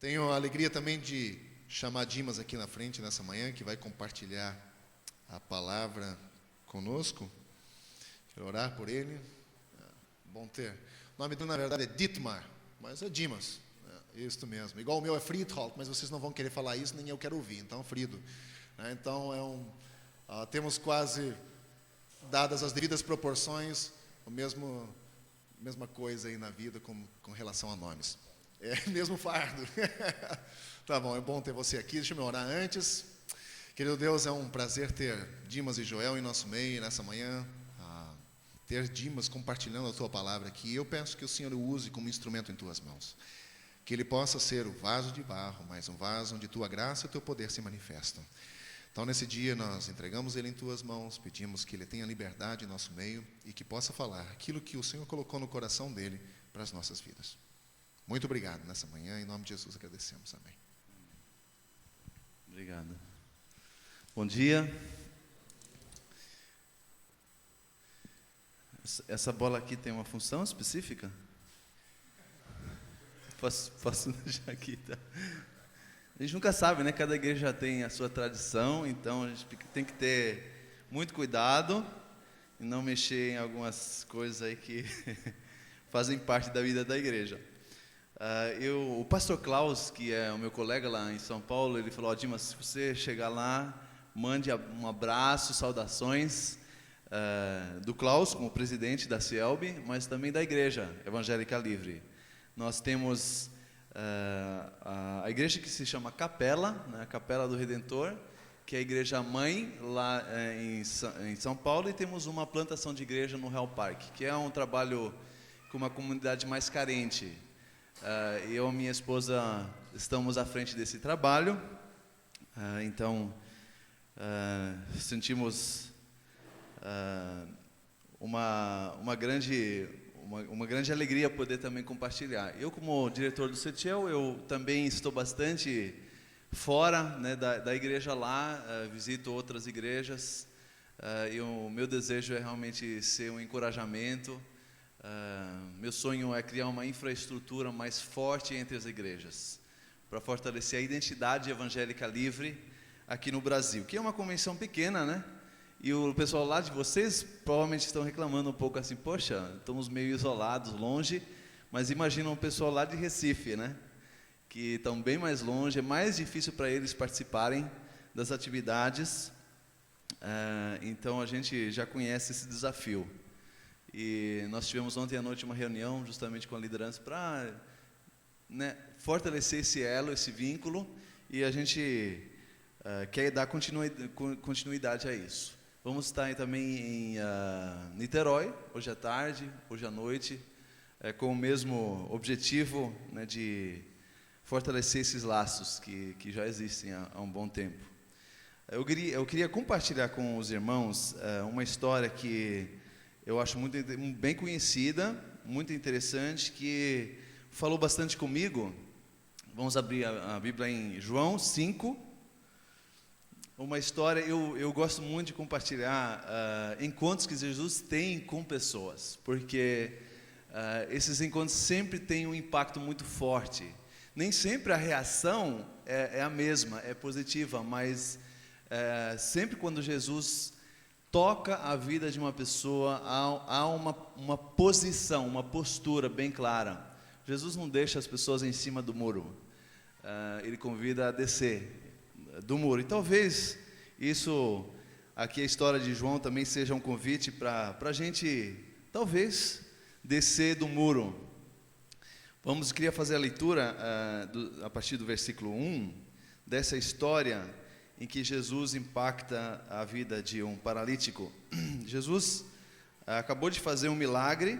Tenho a alegria também de chamar Dimas aqui na frente nessa manhã, que vai compartilhar a palavra conosco. Quero orar por ele. Bom ter. O nome dele, na verdade, é Dietmar, mas é Dimas. É isso mesmo. Igual o meu é Friedholt, mas vocês não vão querer falar isso, nem eu quero ouvir. Então, Frido. Então, temos quase, dadas as devidas proporções, mesma coisa aí na vida com relação a nomes. É mesmo fardo. Tá bom, é bom ter você aqui. Deixa eu me orar antes. Querido Deus, é um prazer ter Dimas e Joel em nosso meio nessa manhã. Ter Dimas compartilhando a tua palavra aqui. Eu peço que o Senhor o use como instrumento em tuas mãos. Que ele possa ser o vaso de barro, mas um vaso onde tua graça e o teu poder se manifestam. Então, nesse dia, nós entregamos ele em tuas mãos, pedimos que ele tenha liberdade em nosso meio e que possa falar aquilo que o Senhor colocou no coração dele para as nossas vidas. Muito obrigado nessa manhã, em nome de Jesus agradecemos, amém. Obrigado. Bom dia. Essa bola aqui tem uma função específica? Posso deixar aqui, tá? A gente nunca sabe, né? Cada igreja tem a sua tradição, então a gente tem que ter muito cuidado e não mexer em algumas coisas aí que fazem parte da vida da igreja. O pastor Klaus, que é o meu colega lá em São Paulo, ele falou: Dimas, se você chegar lá, mande um abraço, saudações do Klaus, como presidente da CIELB, mas também da Igreja Evangélica Livre. Nós temos a igreja que se chama Capela, né, Capela do Redentor, que é a igreja mãe lá em São Paulo, e temos uma plantação de igreja no Real Parque, que é um trabalho com uma comunidade mais carente. Eu e minha esposa estamos à frente desse trabalho, então sentimos uma grande alegria poder também compartilhar. Eu, como diretor do CETIEL, eu também estou bastante fora, né, da igreja lá, visito outras igrejas, e o meu desejo é realmente ser um encorajamento. Meu sonho é criar uma infraestrutura mais forte entre as igrejas, para fortalecer a identidade evangélica livre aqui no Brasil, que é uma convenção pequena, né? E o pessoal lá de vocês provavelmente estão reclamando um pouco assim: poxa, estamos meio isolados, longe. Mas imaginam o pessoal lá de Recife, né? Que estão bem mais longe, é mais difícil para eles participarem das atividades. Então a gente já conhece esse desafio. E nós tivemos ontem à noite uma reunião justamente com a liderança para, né, fortalecer esse elo, esse vínculo, e a gente quer dar continuidade a isso. Vamos estar também em Niterói, hoje à tarde, hoje à noite, com o mesmo objetivo, né, de fortalecer esses laços que já existem há um bom tempo. Eu queria compartilhar com os irmãos uma história que eu acho bem conhecida, muito interessante, que falou bastante comigo. Vamos abrir a Bíblia em João 5. Uma história, eu gosto muito de compartilhar encontros que Jesus tem com pessoas, porque esses encontros sempre têm um impacto muito forte. Nem sempre a reação é a mesma, é positiva, mas sempre quando Jesus toca a vida de uma pessoa, há uma posição, uma postura bem clara. Jesus não deixa as pessoas em cima do muro, ele convida a descer do muro. E talvez isso, aqui a história de João também seja um convite para a gente, talvez, descer do muro. Queria fazer a leitura a partir do versículo 1, dessa história em que Jesus impacta a vida de um paralítico. Jesus acabou de fazer um milagre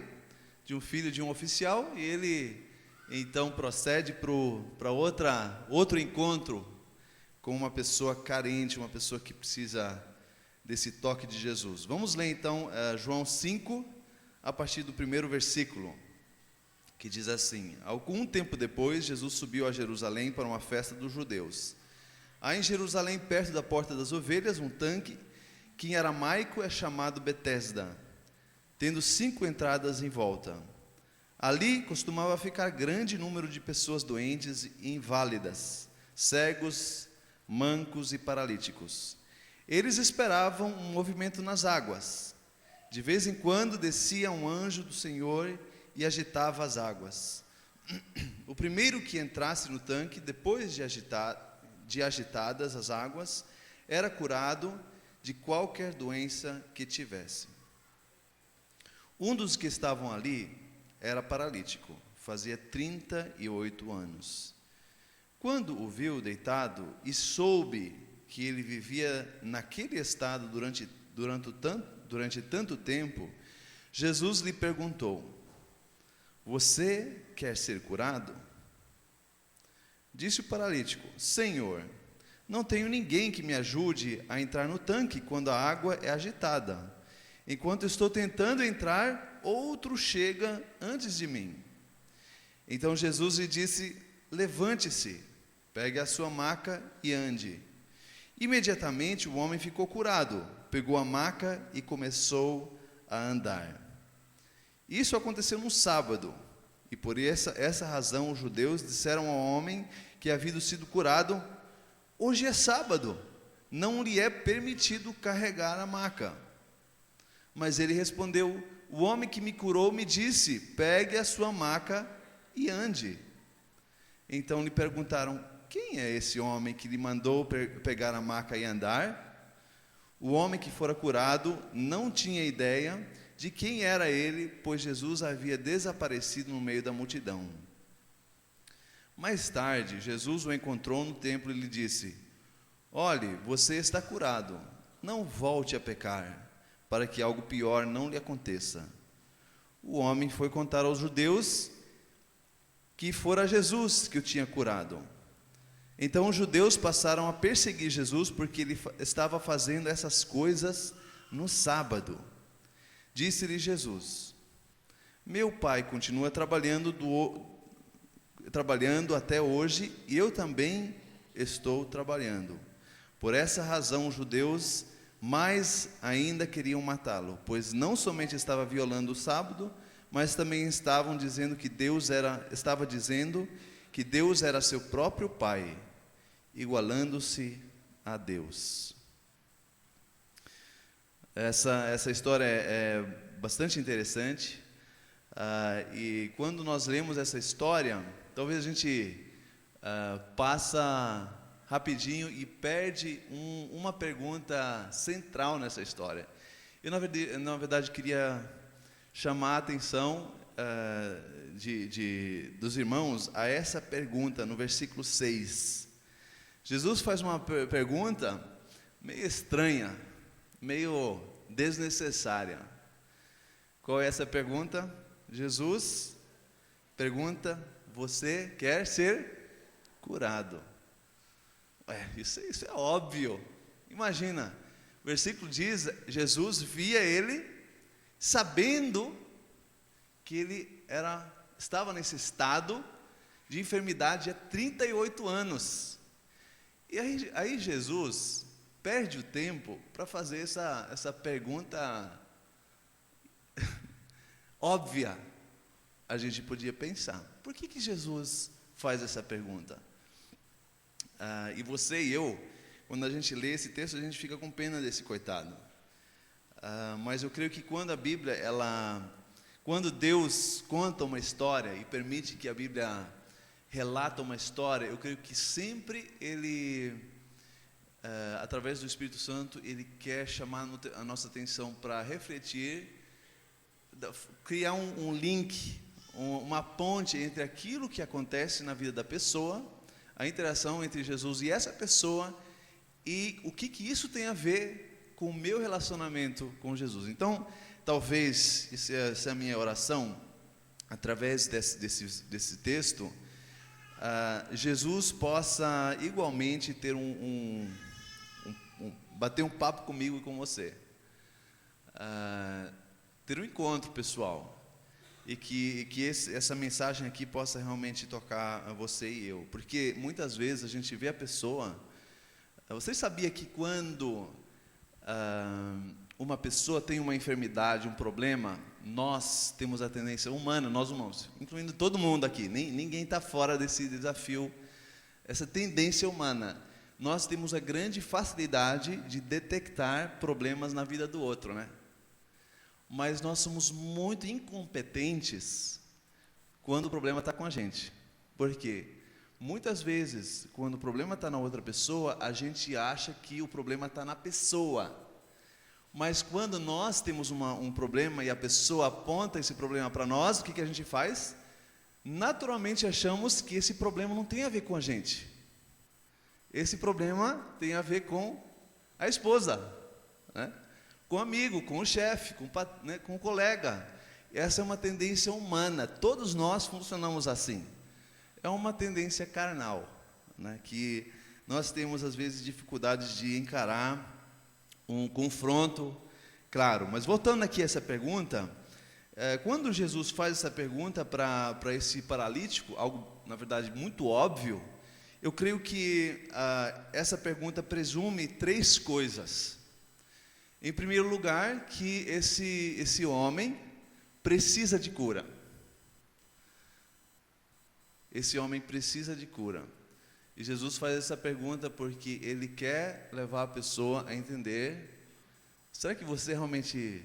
de um filho de um oficial, e ele então procede para outro encontro com uma pessoa carente, uma pessoa que precisa desse toque de Jesus. Vamos ler então João 5, a partir do primeiro versículo, que diz assim: Algum tempo depois, Jesus subiu a Jerusalém para uma festa dos judeus. Há em Jerusalém, perto da Porta das Ovelhas, um tanque, que em aramaico é chamado Betesda, tendo 5 entradas em volta. Ali costumava ficar grande número de pessoas doentes e inválidas, cegos, mancos e paralíticos. Eles esperavam um movimento nas águas. De vez em quando descia um anjo do Senhor e agitava as águas. O primeiro que entrasse no tanque, depois de agitadas as águas, era curado de qualquer doença que tivesse. Um dos que estavam ali era paralítico, fazia 38 anos. Quando o viu deitado e soube que ele vivia naquele estado durante tanto tempo, Jesus lhe perguntou: você quer ser curado? Disse o paralítico: Senhor, não tenho ninguém que me ajude a entrar no tanque quando a água é agitada. Enquanto estou tentando entrar, outro chega antes de mim. Então Jesus lhe disse: levante-se, pegue a sua maca e ande. Imediatamente o homem ficou curado, pegou a maca e começou a andar. Isso aconteceu num sábado, e por essa razão os judeus disseram ao homem que havia sido curado: hoje é sábado, não lhe é permitido carregar a maca. Mas ele respondeu: o homem que me curou me disse, pegue a sua maca e ande. Então lhe perguntaram: quem é esse homem que lhe mandou pegar a maca e andar? O homem que fora curado não tinha ideia de quem era ele, pois Jesus havia desaparecido no meio da multidão. Mais tarde, Jesus o encontrou no templo e lhe disse: olhe, você está curado, não volte a pecar, para que algo pior não lhe aconteça. O homem foi contar aos judeus que fora Jesus que o tinha curado. Então os judeus passaram a perseguir Jesus porque ele estava fazendo essas coisas no sábado. Disse-lhe Jesus: meu pai continua trabalhando até hoje e eu também estou trabalhando. Por essa razão os judeus mais ainda queriam matá-lo, pois não somente estava violando o sábado, mas também estava dizendo que Deus era seu próprio Pai, igualando-se a Deus. Essa história é bastante interessante, e quando nós lemos essa história, talvez a gente passa rapidinho e perde uma pergunta central nessa história. Eu, na verdade, queria chamar a atenção dos irmãos a essa pergunta no versículo 6. Jesus faz uma pergunta meio estranha, meio desnecessária. Qual é essa pergunta? Jesus pergunta: você quer ser curado? Isso é óbvio. Imagina, o versículo diz: Jesus via ele, sabendo que ele estava nesse estado de enfermidade há 38 anos. E aí Jesus perde o tempo para fazer essa pergunta óbvia. A gente podia pensar: por que Jesus faz essa pergunta? E você e eu, quando a gente lê esse texto, a gente fica com pena desse coitado. Mas eu creio que quando a Bíblia, quando Deus conta uma história e permite que a Bíblia relata uma história, eu creio que sempre Ele, através do Espírito Santo, Ele quer chamar a nossa atenção para refletir, criar um link, uma ponte entre aquilo que acontece na vida da pessoa, a interação entre Jesus e essa pessoa, e o que isso tem a ver com o meu relacionamento com Jesus. Então, talvez, essa é a minha oração, através desse texto, Jesus possa igualmente ter bater um papo comigo e com você, ter um encontro pessoal, e que essa mensagem aqui possa realmente tocar a você e eu, porque muitas vezes a gente vê a pessoa. Você sabia que quando uma pessoa tem uma enfermidade, um problema, nós temos a tendência humana, nós humanos, incluindo todo mundo aqui, ninguém está fora desse desafio, essa tendência humana. Nós temos a grande facilidade de detectar problemas na vida do outro, né? Mas nós somos muito incompetentes quando o problema está com a gente. Por quê? Muitas vezes, quando o problema está na outra pessoa, a gente acha que o problema está na pessoa. Mas quando nós temos um problema e a pessoa aponta esse problema para nós, o que a gente faz? Naturalmente achamos que esse problema não tem a ver com a gente. Esse problema tem a ver com a esposa, né? Com o amigo, com o chefe, com o colega. Essa é uma tendência humana, todos nós funcionamos assim. É uma tendência carnal, né? Que nós temos às vezes dificuldades de encarar um confronto, claro. Mas voltando aqui a essa pergunta, quando Jesus faz essa pergunta para esse paralítico, algo na verdade muito óbvio, eu creio que essa pergunta presume 3 coisas. Em primeiro lugar, que esse homem precisa de cura. Esse homem precisa de cura. E Jesus faz essa pergunta porque Ele quer levar a pessoa a entender: será que você realmente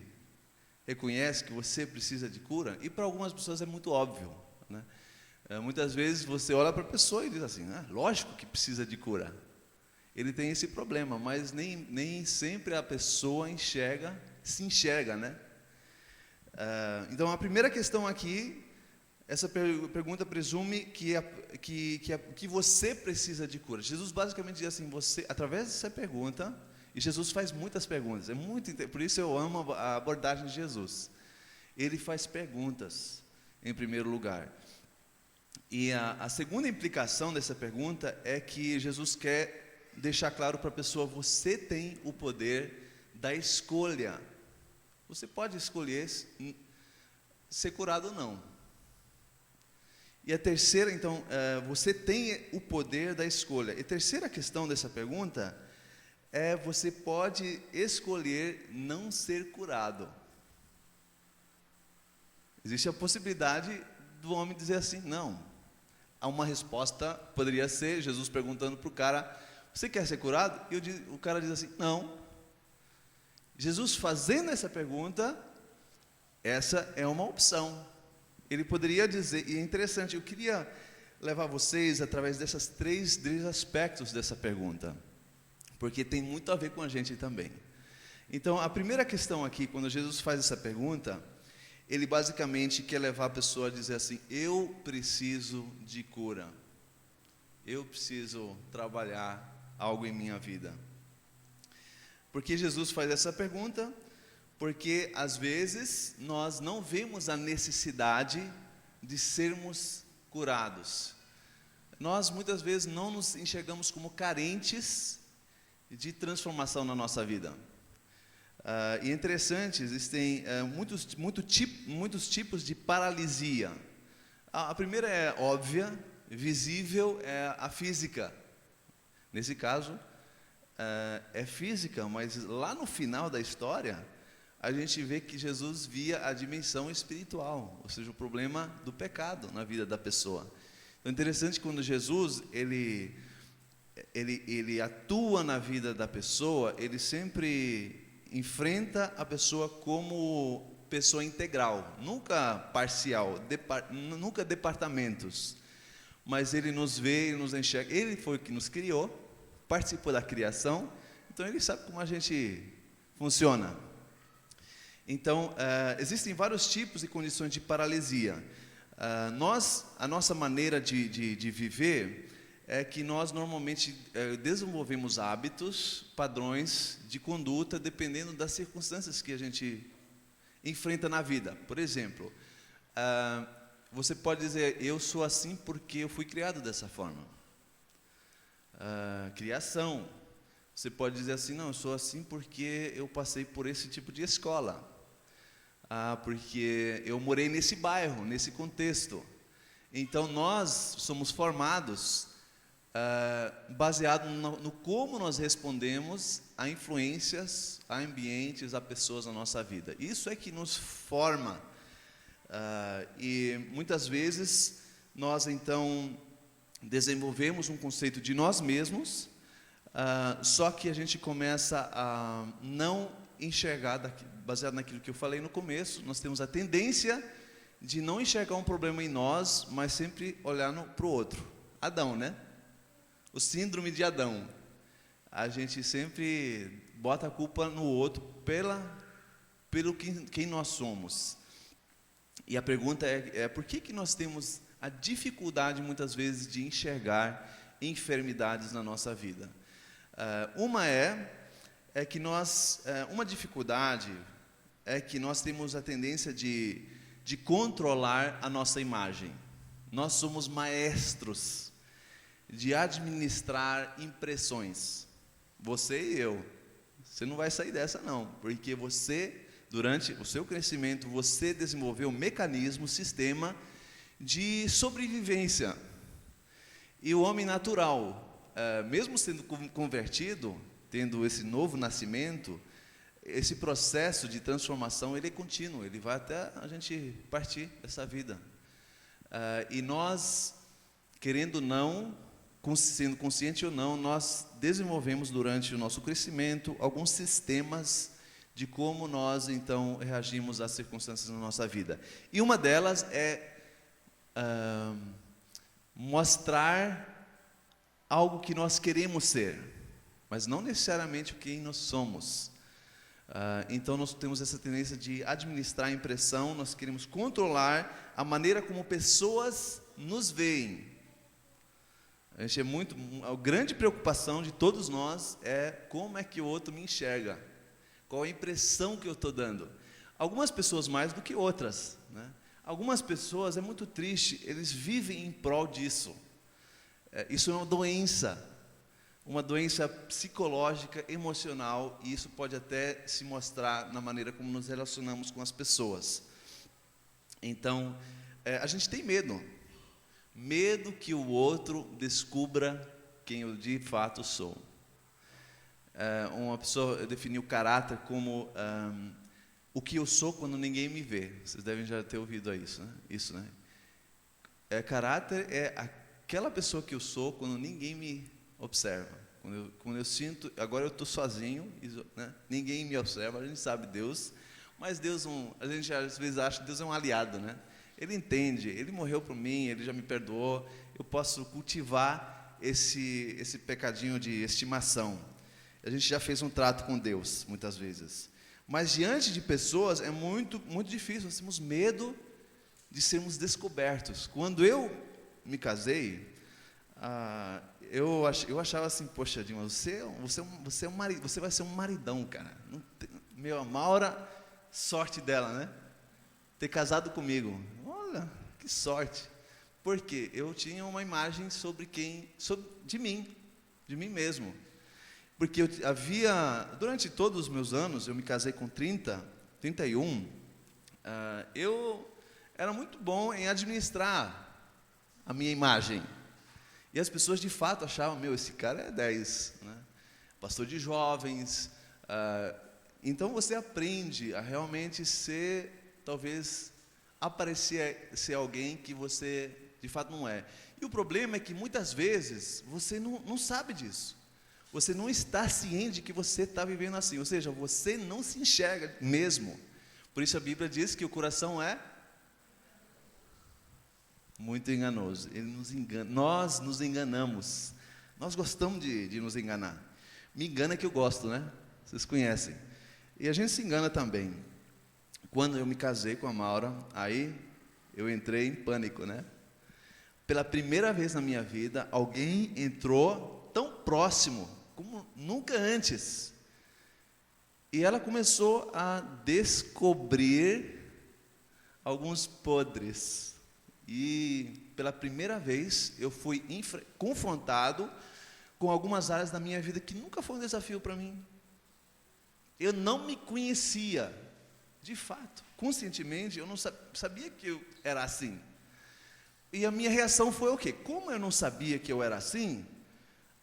reconhece que você precisa de cura? E para algumas pessoas é muito óbvio, né? Muitas vezes você olha para a pessoa e diz assim: lógico que precisa de cura. Ele tem esse problema, mas nem sempre a pessoa se enxerga, né? Então a primeira questão aqui, essa pergunta presume que você precisa de cura. Jesus basicamente diz assim: você, através dessa pergunta, e Jesus faz muitas perguntas, por isso eu amo a abordagem de Jesus. Ele faz perguntas, em primeiro lugar. E a segunda implicação dessa pergunta é que Jesus quer deixar claro para a pessoa: você tem o poder da escolha. Você pode escolher ser curado ou não. E a terceira, então, você tem o poder da escolha. E a terceira questão dessa pergunta é: você pode escolher não ser curado. Existe a possibilidade do homem dizer assim: não. Há uma resposta, poderia ser Jesus perguntando para o cara: você quer ser curado? E o cara diz assim: não. Jesus fazendo essa pergunta, essa é uma opção. Ele poderia dizer, e é interessante, eu queria levar vocês através desses três aspectos dessa pergunta, porque tem muito a ver com a gente também. Então, a primeira questão aqui, quando Jesus faz essa pergunta, ele basicamente quer levar a pessoa a dizer assim: eu preciso de cura, eu preciso trabalhar algo em minha vida. Por que Jesus faz essa pergunta? Porque às vezes nós não vemos a necessidade de sermos curados. Nós muitas vezes não nos enxergamos como carentes de transformação na nossa vida. E é interessante, existem muitos tipos de paralisia. A primeira é óbvia, visível, é a física. Nesse caso, é física, mas lá no final da história, a gente vê que Jesus via a dimensão espiritual, ou seja, o problema do pecado na vida da pessoa. Então é interessante quando Jesus, ele atua na vida da pessoa, ele sempre enfrenta a pessoa como pessoa integral, nunca parcial, nunca departamentos, mas ele nos vê, ele nos enxerga. Ele foi o que nos criou, participou da criação, então ele sabe como a gente funciona. Então, existem vários tipos e condições de paralisia. A nossa maneira de viver é que nós normalmente desenvolvemos hábitos, padrões de conduta, dependendo das circunstâncias que a gente enfrenta na vida. Por exemplo, você pode dizer: eu sou assim porque eu fui criado dessa forma. Criação. Você pode dizer assim: não, eu sou assim porque eu passei por esse tipo de escola. Porque eu morei nesse bairro, nesse contexto. Então nós somos formados baseado no como nós respondemos a influências, a ambientes, a pessoas na nossa vida. Isso é que nos forma. E muitas vezes nós então desenvolvemos um conceito de nós mesmos, só que a gente começa a não enxergar, baseado naquilo que eu falei no começo, nós temos a tendência de não enxergar um problema em nós, mas sempre olhar para o outro. Adão, né? O síndrome de Adão. A gente sempre bota a culpa no outro pelo quem nós somos. E a pergunta é por que nós temos a dificuldade muitas vezes de enxergar enfermidades na nossa vida? Uma dificuldade é que nós temos a tendência de controlar a nossa imagem. Nós somos maestros de administrar impressões. Você e eu. Você não vai sair dessa não, porque você, durante o seu crescimento, você desenvolveu um mecanismo, sistema de sobrevivência. E o homem natural, mesmo sendo convertido, tendo esse novo nascimento, esse processo de transformação, ele é contínuo, ele vai até a gente partir dessa vida. E nós, querendo ou não, sendo consciente ou não, nós desenvolvemos durante o nosso crescimento alguns sistemas de como nós então reagimos às circunstâncias na nossa vida. E uma delas é mostrar algo que nós queremos ser, mas não necessariamente quem nós somos. Então nós temos essa tendência de administrar a impressão, nós queremos controlar a maneira como pessoas nos veem. A grande preocupação de todos nós é como é que o outro me enxerga, qual a impressão que eu estou dando. Algumas pessoas mais do que outras, né? Algumas pessoas, é muito triste, eles vivem em prol disso. Isso é uma doença psicológica, emocional, e isso pode até se mostrar na maneira como nos relacionamos com as pessoas. Então, a gente tem medo que o outro descubra quem eu de fato sou. Uma pessoa definiu caráter como o que eu sou quando ninguém me vê. Vocês devem já ter ouvido isso, né? Caráter é aquela pessoa que eu sou quando ninguém me observa. Quando eu sinto, agora eu estou sozinho, né? Ninguém me observa, a gente sabe Deus, mas Deus, a gente às vezes acha que Deus é um aliado, né? Ele entende, Ele morreu por mim, Ele já me perdoou, eu posso cultivar esse pecadinho de estimação. A gente já fez um trato com Deus, muitas vezes. Mas diante de pessoas é muito, muito difícil, nós temos medo de sermos descobertos. Quando eu me casei, eu achava assim, poxa, Dima, você é um marido, você vai ser um maridão, cara. A Maura, sorte dela, né? Ter casado comigo. Olha, que sorte. Porque eu tinha uma imagem de mim mesmo. Porque durante todos os meus anos, eu me casei com 31, eu era muito bom em administrar a minha imagem. E as pessoas de fato achavam, esse cara é 10, né? Pastor de jovens. Então você aprende a realmente talvez aparecer ser alguém que você de fato não é. E o problema é que muitas vezes você não sabe disso. Você não está ciente de que você está vivendo assim, ou seja, você não se enxerga mesmo. Por isso a Bíblia diz que o coração é muito enganoso. Ele nos engana. Nós nos enganamos. Nós gostamos de nos enganar. Me engana que eu gosto, né? Vocês conhecem. E a gente se engana também. Quando eu me casei com a Maura, aí eu entrei em pânico, né? Pela primeira vez na minha vida, alguém entrou tão próximo como nunca antes. E ela começou a descobrir alguns podres. E pela primeira vez eu fui confrontado com algumas áreas da minha vida que nunca foi um desafio para mim. Eu não me conhecia, de fato, conscientemente, eu não sabia que eu era assim. E a minha reação foi o quê? Como eu não sabia que eu era assim,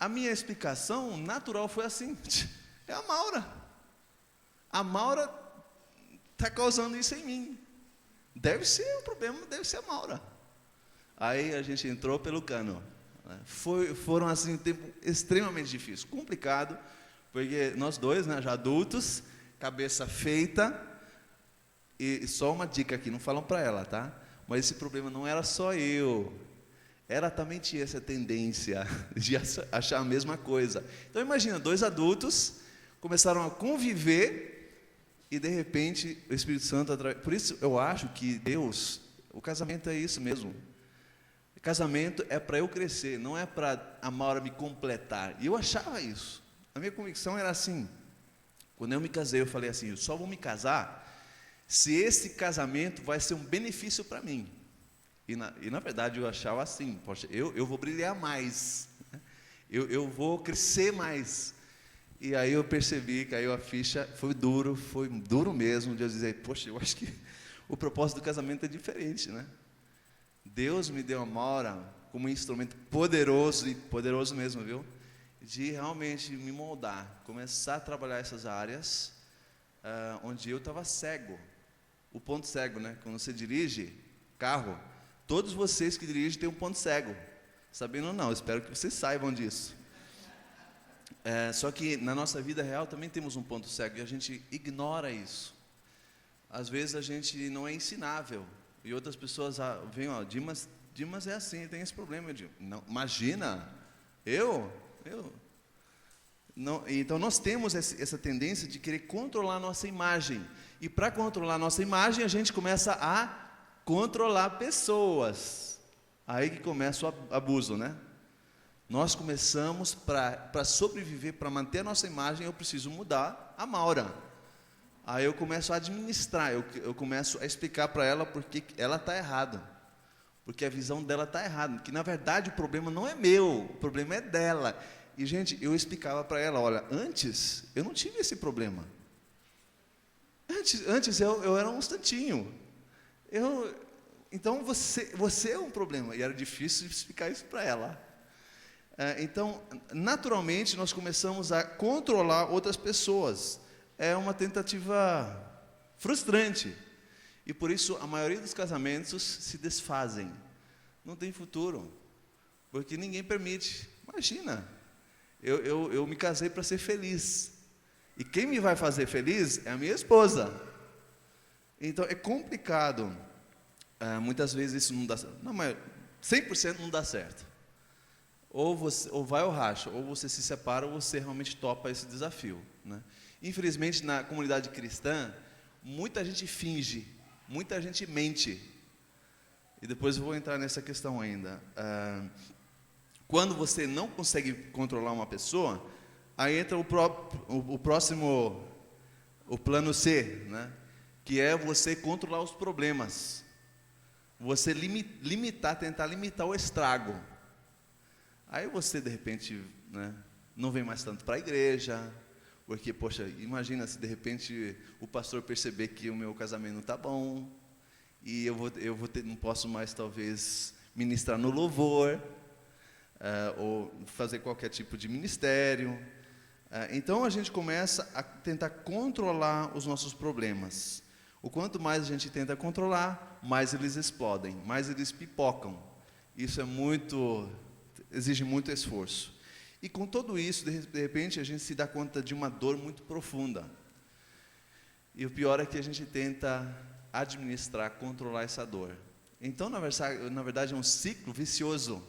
a minha explicação natural foi assim: é a Maura. A Maura está causando isso em mim. Deve ser o problema, deve ser a Maura. Aí a gente entrou pelo cano. Foram assim um tempo extremamente difícil, complicado, porque nós dois, né, já adultos, cabeça feita, e só uma dica aqui, não falam para ela, tá? Mas esse problema não era só eu, ela também tinha essa tendência de achar a mesma coisa. Então imagina, dois adultos começaram a conviver e de repente o Espírito Santo, por isso eu acho que Deus, o casamento é isso mesmo. Casamento é para eu crescer, não é para a Maura me completar. E eu achava isso. A minha convicção era assim. Quando eu me casei, eu falei assim: eu só vou me casar se esse casamento vai ser um benefício para mim. E na verdade eu achava assim: poxa, eu vou brilhar mais, né? Eu vou crescer mais. E aí eu percebi, caiu a ficha, foi duro mesmo, de eu dizer: poxa, eu acho que o propósito do casamento é diferente, né? Deus me deu a Maura como um instrumento poderoso, e poderoso mesmo, viu? De realmente me moldar, começar a trabalhar essas áreas onde eu estava cego. O ponto cego, né? Quando você dirige carro, todos vocês que dirigem têm um ponto cego. Sabendo ou não, espero que vocês saibam disso. Só que na nossa vida real também temos um ponto cego e a gente ignora isso. Às vezes a gente não é ensinável. E outras pessoas vêm, ó, Dimas é assim, tem esse problema. Eu digo, não, imagina, eu não. Então nós temos essa tendência de querer controlar a nossa imagem. E para controlar a nossa imagem, a gente começa a controlar pessoas. Aí que começa o abuso, né? Nós começamos, para sobreviver, para manter a nossa imagem, eu preciso mudar a Maura. Aí eu começo a administrar, eu começo a explicar para ela porque ela está errada, porque a visão dela está errada, que na verdade o problema não é meu, o problema é dela. E gente, eu explicava para ela: olha, antes eu não tive esse problema, antes eu era um santinho, então você é um problema, e era difícil explicar isso para ela. Então, naturalmente nós começamos a controlar outras pessoas. É uma tentativa frustrante. E por isso a maioria dos casamentos se desfazem. Não tem futuro. Porque ninguém permite. Imagina, eu me casei para ser feliz. E quem me vai fazer feliz é a minha esposa. Então é complicado. Muitas vezes isso não dá certo. Não, mas 100% não dá certo. Ou vai ou racha. Ou você se separa ou você realmente topa esse desafio, né? Infelizmente, na comunidade cristã, muita gente finge, muita gente mente. E depois eu vou entrar nessa questão ainda. Quando você não consegue controlar uma pessoa, aí entra o próximo, o plano C, né? Que é você controlar os problemas. Você tentar limitar o estrago. Aí você, de repente, né, não vem mais tanto para a igreja. Porque, poxa, imagina se de repente o pastor perceber que o meu casamento não está bom, e não posso mais talvez ministrar no louvor, ou fazer qualquer tipo de ministério. Então a gente começa a tentar controlar os nossos problemas. O quanto mais a gente tenta controlar, mais eles explodem, mais eles pipocam. Isso exige muito esforço. E com tudo isso, de repente, a gente se dá conta de uma dor muito profunda. E o pior é que a gente tenta administrar, controlar essa dor. Então, na verdade, é um ciclo vicioso,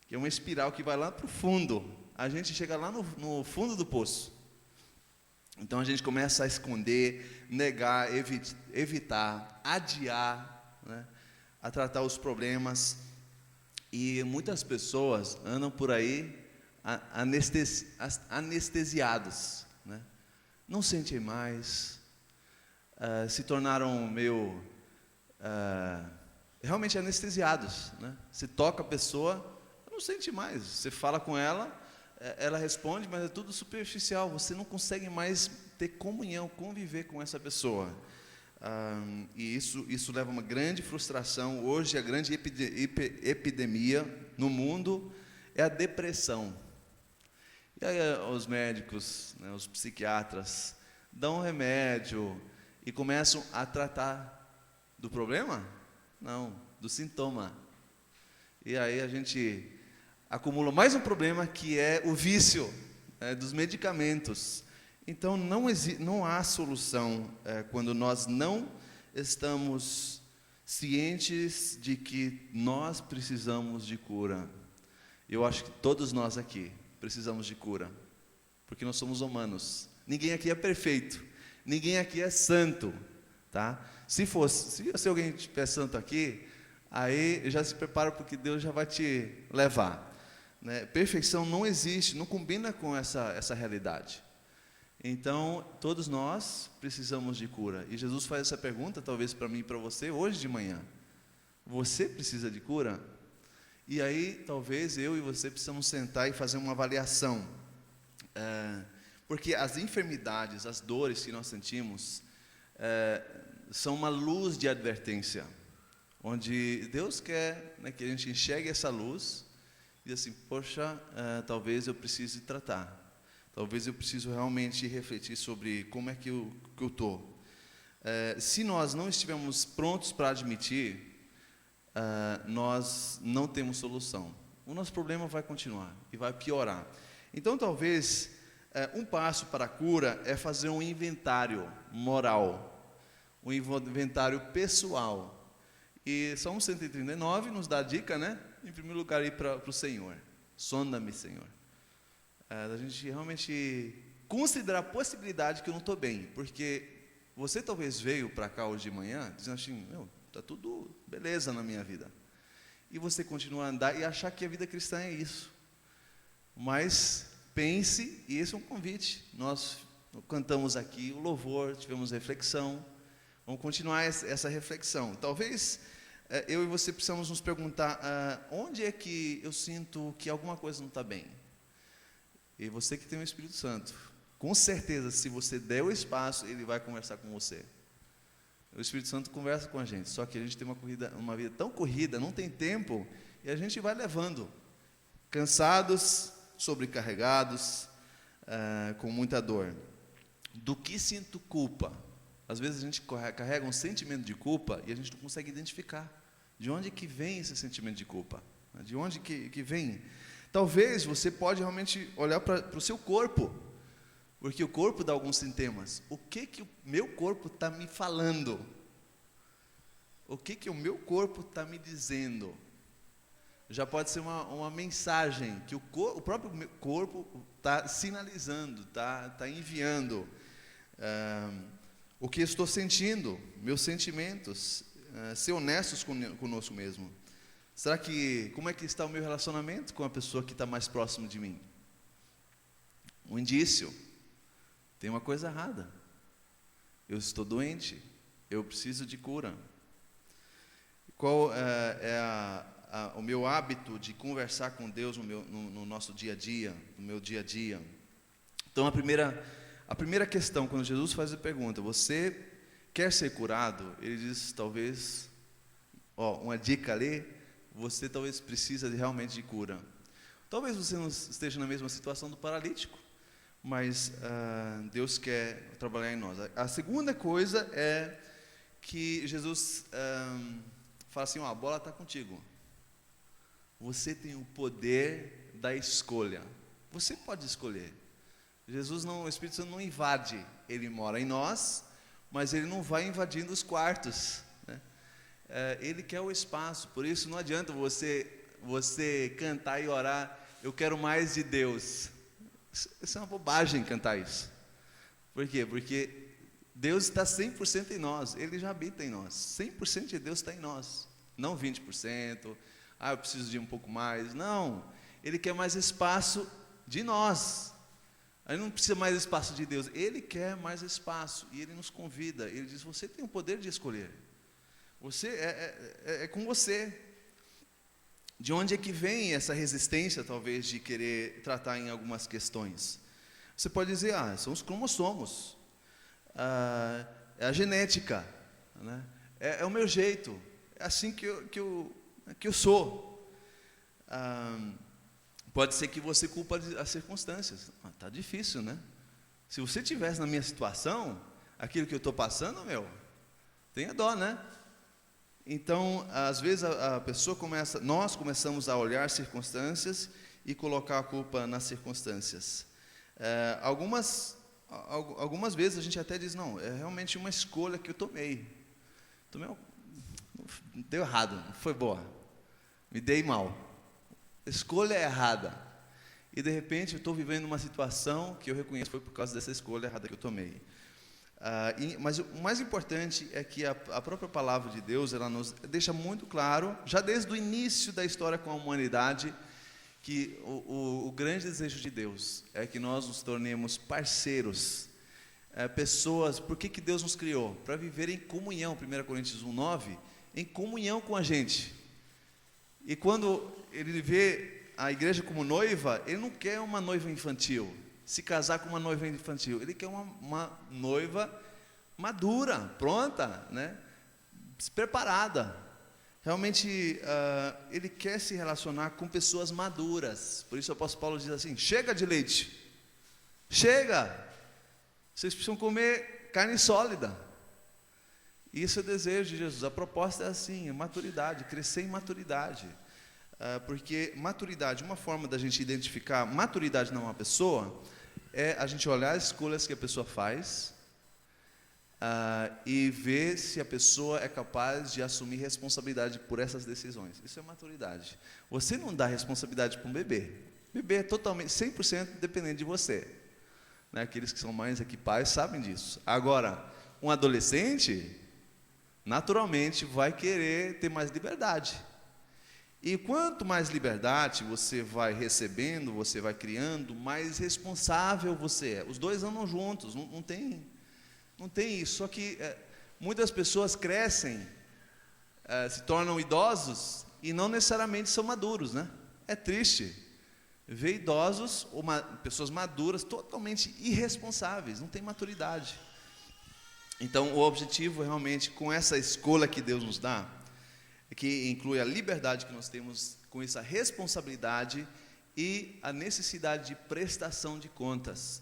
que é uma espiral que vai lá para o fundo. A gente chega lá no fundo do poço. Então, a gente começa a esconder, negar, evitar, adiar, né, a tratar os problemas. E muitas pessoas andam por aí anestesiados, né? Não sentem mais, se tornaram meio realmente anestesiados, né? Você toca a pessoa, não sente mais, você fala com ela, ela responde, mas é tudo superficial, você não consegue mais ter comunhão, conviver com essa pessoa. E isso leva a uma grande frustração. Hoje a grande epidemia no mundo é a depressão. E aí os médicos, né, os psiquiatras, dão um remédio e começam a tratar do problema? Não, do sintoma. E aí a gente acumula mais um problema, que é o vício, dos medicamentos. Então não há solução quando nós não estamos cientes de que nós precisamos de cura. Eu acho que todos nós aqui precisamos de cura, porque nós somos humanos. Ninguém aqui é perfeito, ninguém aqui é santo, tá? Se alguém estiver santo aqui, aí já se prepara, porque Deus já vai te levar, né? Perfeição não existe, não combina com essa realidade. Então, todos nós precisamos de cura. E Jesus faz essa pergunta, talvez para mim e para você, hoje de manhã. Você precisa de cura? E aí, talvez eu e você precisamos sentar e fazer uma avaliação. Porque as enfermidades, as dores que nós sentimos, são uma luz de advertência, onde Deus quer, né, que a gente enxergue essa luz e diz assim, poxa, talvez eu precise tratar. Talvez eu preciso realmente refletir sobre como é que eu estou. Se nós não estivermos prontos para admitir, nós não temos solução. O nosso problema vai continuar e vai piorar. Então, talvez, um passo para a cura é fazer um inventário moral, um inventário pessoal. E Salmo 139 nos dá a dica, né? Em primeiro lugar, ir para o Senhor. Sonda-me, Senhor. A gente realmente considerar a possibilidade que eu não estou bem, porque você talvez veio para cá hoje de manhã dizendo assim, está tudo beleza na minha vida, e você continua a andar e achar que a vida cristã é isso. Mas pense, e esse é um convite, nós cantamos aqui o louvor, tivemos reflexão, vamos continuar essa reflexão. Talvez eu e você precisamos nos perguntar, onde é que eu sinto que alguma coisa não está bem? E você que tem o Espírito Santo, com certeza, se você der o espaço, ele vai conversar com você. O Espírito Santo conversa com a gente, só que a gente tem uma vida tão corrida, não tem tempo, e a gente vai levando, cansados, sobrecarregados, com muita dor. Do que sinto culpa? Às vezes a gente carrega um sentimento de culpa e a gente não consegue identificar de onde que vem esse sentimento de culpa, de onde que vem. Talvez você pode realmente olhar para o seu corpo, porque o corpo dá alguns sintomas. O que o meu corpo está me falando? O que o meu corpo está me dizendo? Já pode ser uma mensagem que o próprio corpo está sinalizando, está enviando. O que estou sentindo, meus sentimentos, ser honestos conosco mesmo. Como é que está o meu relacionamento com a pessoa que está mais próximo de mim? Um indício, tem uma coisa errada. Eu estou doente, eu preciso de cura. Qual o meu hábito de conversar com Deus no nosso dia a dia, no meu dia a dia? Então, a primeira questão, quando Jesus faz a pergunta, você quer ser curado? Ele diz, talvez, uma dica ali, você talvez precisa realmente de cura. Talvez você não esteja na mesma situação do paralítico, mas Deus quer trabalhar em nós. A segunda coisa é que Jesus fala assim, a bola está contigo. Você tem o poder da escolha. Você pode escolher. O Espírito Santo não invade, ele mora em nós, mas ele não vai invadindo os quartos, né? Ele quer o espaço, por isso não adianta você cantar e orar, eu quero mais de Deus. Isso é uma bobagem cantar isso. Por quê? Porque Deus está 100% em nós, Ele já habita em nós, 100% de Deus está em nós, não 20%, eu preciso de um pouco mais, não, Ele quer mais espaço de nós. Ele não precisa mais espaço de Deus, Ele quer mais espaço, e Ele nos convida, Ele diz, você tem o poder de escolher, você é com você. De onde é que vem essa resistência, talvez, de querer tratar em algumas questões? Você pode dizer, são os cromossomos, é a genética, né? É o meu jeito, é assim que eu sou. Pode ser que você culpa as circunstâncias. Tá difícil, né? Se você tivesse na minha situação, aquilo que eu estou passando, tenha dó, né? Então, às vezes a pessoa nós começamos a olhar circunstâncias e colocar a culpa nas circunstâncias. Algumas vezes a gente até diz, não, é realmente uma escolha que eu tomei. Deu errado, não foi boa. Me dei mal. Escolha errada. E de repente eu estou vivendo uma situação que eu reconheço foi por causa dessa escolha errada que eu tomei. Mas o mais importante é que a própria palavra de Deus, ela nos deixa muito claro, já desde o início da história com a humanidade, que o grande desejo de Deus é que nós nos tornemos parceiros, pessoas. Por que Deus nos criou? Para viver em comunhão, 1 Coríntios 1:9, em comunhão com a gente. E quando ele vê a igreja como noiva, ele não quer uma noiva infantil, se casar com uma noiva infantil, ele quer uma noiva madura, pronta, né? Preparada. Realmente, ele quer se relacionar com pessoas maduras. Por isso o apóstolo Paulo diz assim, chega de leite, chega, vocês precisam comer carne sólida. Isso é o desejo de Jesus, a proposta é assim, maturidade, crescer em maturidade. Porque maturidade, uma forma da gente identificar maturidade numa pessoa, é a gente olhar as escolhas que a pessoa faz, e ver se a pessoa é capaz de assumir responsabilidade por essas decisões. Isso é maturidade. Você não dá responsabilidade para um bebê. O bebê é totalmente, 100% dependente de você, né? Aqueles que são mães aqui, pais, sabem disso. Agora, um adolescente, naturalmente, vai querer ter mais liberdade. E quanto mais liberdade você vai recebendo, você vai criando, mais responsável você é. Os dois andam juntos, não tem isso. Só que muitas pessoas crescem, se tornam idosos e não necessariamente são maduros, né? É triste ver idosos ou pessoas maduras totalmente irresponsáveis, não tem maturidade. Então, o objetivo realmente, com essa escolha que Deus nos dá, que inclui a liberdade que nós temos com essa responsabilidade e a necessidade de prestação de contas.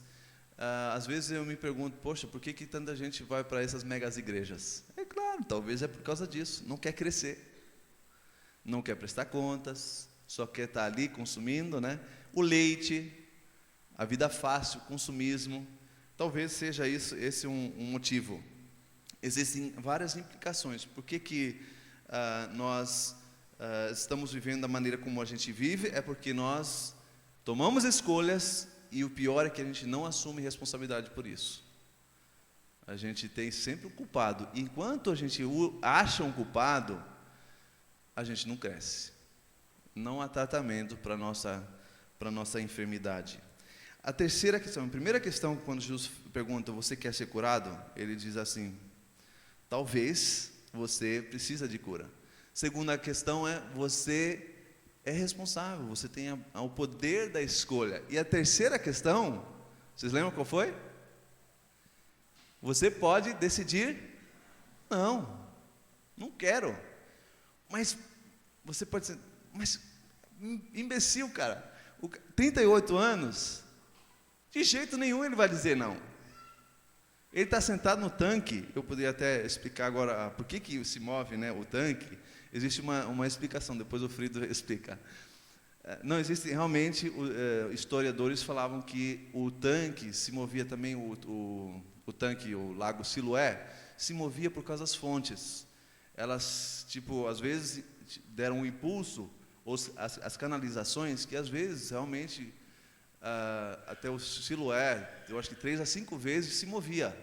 Às vezes eu me pergunto, poxa, por que tanta gente vai para essas megas igrejas? É claro, talvez é por causa disso, não quer crescer, não quer prestar contas, só quer estar ali consumindo, né? O leite, a vida fácil, o consumismo, talvez seja esse um motivo. Existem várias implicações. Por que nós estamos vivendo da maneira como a gente vive? É porque nós tomamos escolhas e o pior é que a gente não assume responsabilidade por isso. A gente tem sempre um culpado. Enquanto a gente acha um culpado, a gente não cresce. Não há tratamento para a nossa enfermidade. A terceira questão, a primeira questão, quando Jesus pergunta, você quer ser curado? Ele diz assim, talvez você precisa de cura. Segunda questão é, você é responsável, você tem o poder da escolha. E a terceira questão, vocês lembram qual foi? Você pode decidir, não quero. Mas você pode ser, mas imbecil, cara, 38 anos, de jeito nenhum ele vai dizer não. Ele está sentado no tanque. Eu poderia até explicar agora por que se move, né, o tanque. Existe uma explicação, depois o Frido explica. Não existe, realmente, historiadores falavam que o tanque se movia também, o tanque, o lago Siloé, se movia por causa das fontes. Elas, às vezes, deram um impulso, ou as canalizações, que às vezes, realmente, até o Siloé, eu acho que 3 a 5 vezes se movia.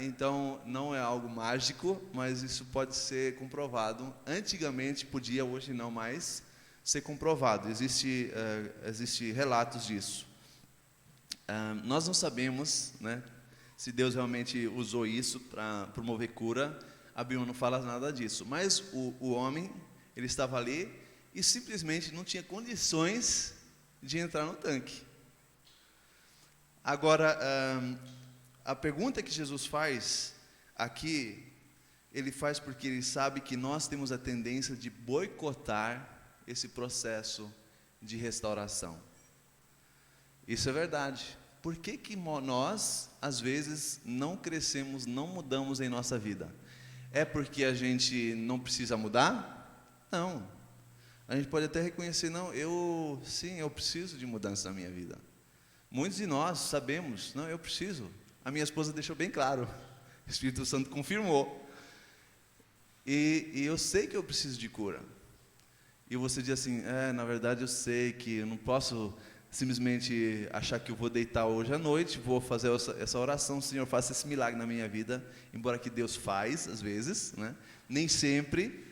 Então, não é algo mágico, mas isso pode ser comprovado. Antigamente podia, hoje não mais, ser comprovado. Existe relatos disso. Nós não sabemos, né, se Deus realmente usou isso para promover cura. A Bíblia não fala nada disso. Mas o homem, ele estava ali e simplesmente não tinha condições de entrar no tanque. Agora, a pergunta que Jesus faz aqui, ele faz porque ele sabe que nós temos a tendência de boicotar esse processo de restauração. Isso é verdade. Por que nós, às vezes, não crescemos, não mudamos em nossa vida? É porque a gente não precisa mudar? Não. A gente pode até reconhecer, não, eu preciso de mudança na minha vida. Muitos de nós sabemos, não, eu preciso. A minha esposa deixou bem claro, o Espírito Santo confirmou. E eu sei que eu preciso de cura. E você diz assim, na verdade eu sei que eu não posso simplesmente achar que eu vou deitar hoje à noite, vou fazer essa oração, Senhor, faça esse milagre na minha vida, embora que Deus faz, às vezes, né? Nem sempre,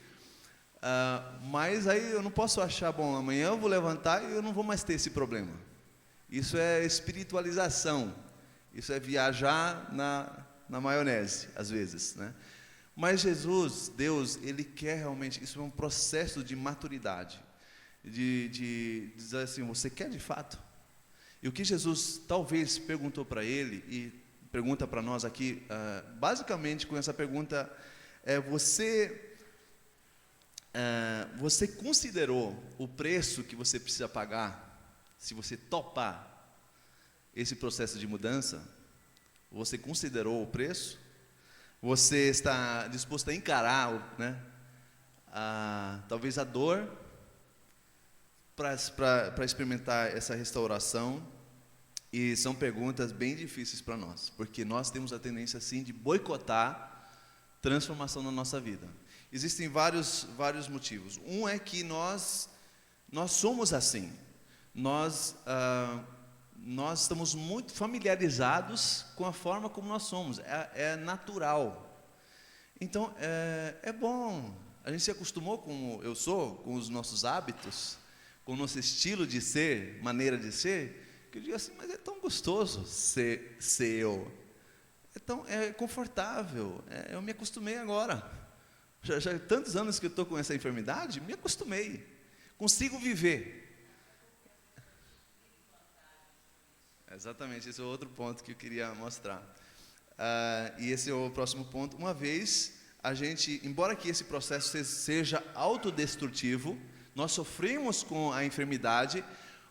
mas aí eu não posso achar, bom, amanhã eu vou levantar e eu não vou mais ter esse problema. Isso é espiritualização, isso é viajar na maionese, às vezes, né? Mas Jesus, Deus, Ele quer realmente, isso é um processo de maturidade, de dizer assim, você quer de fato? E o que Jesus talvez perguntou para ele, e pergunta para nós aqui, basicamente com essa pergunta, você considerou o preço que você precisa pagar, se você topar esse processo de mudança? Você considerou o preço? Você está disposto a encarar, né, talvez a dor, para experimentar essa restauração? E são perguntas bem difíceis para nós, porque nós temos a tendência assim de boicotar transformação na nossa vida. Existem vários motivos. Um é que nós somos assim. Nós estamos muito familiarizados com a forma como nós somos. É natural. Então é bom. A gente se acostumou com eu sou, com os nossos hábitos, com o nosso estilo de ser, maneira de ser, que eu digo assim, mas é tão gostoso ser eu. É confortável. Eu me acostumei agora. Já tantos anos que eu estou com essa enfermidade, me acostumei. Consigo viver. Exatamente, esse é outro ponto que eu queria mostrar. E esse é o próximo ponto. Uma vez, a gente, embora que esse processo seja autodestrutivo, nós sofremos com a enfermidade,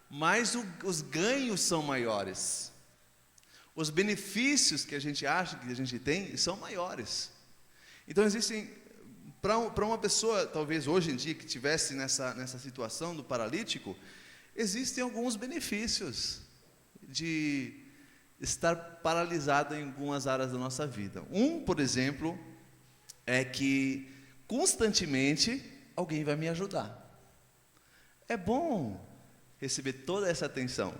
mas os ganhos são maiores. Os benefícios que a gente acha que a gente tem são maiores. Então existem, para uma pessoa, talvez hoje em dia, que estivesse nessa situação do paralítico, existem alguns benefícios de estar paralisado em algumas áreas da nossa vida. Um, por exemplo, é que constantemente alguém vai me ajudar. É bom receber toda essa atenção.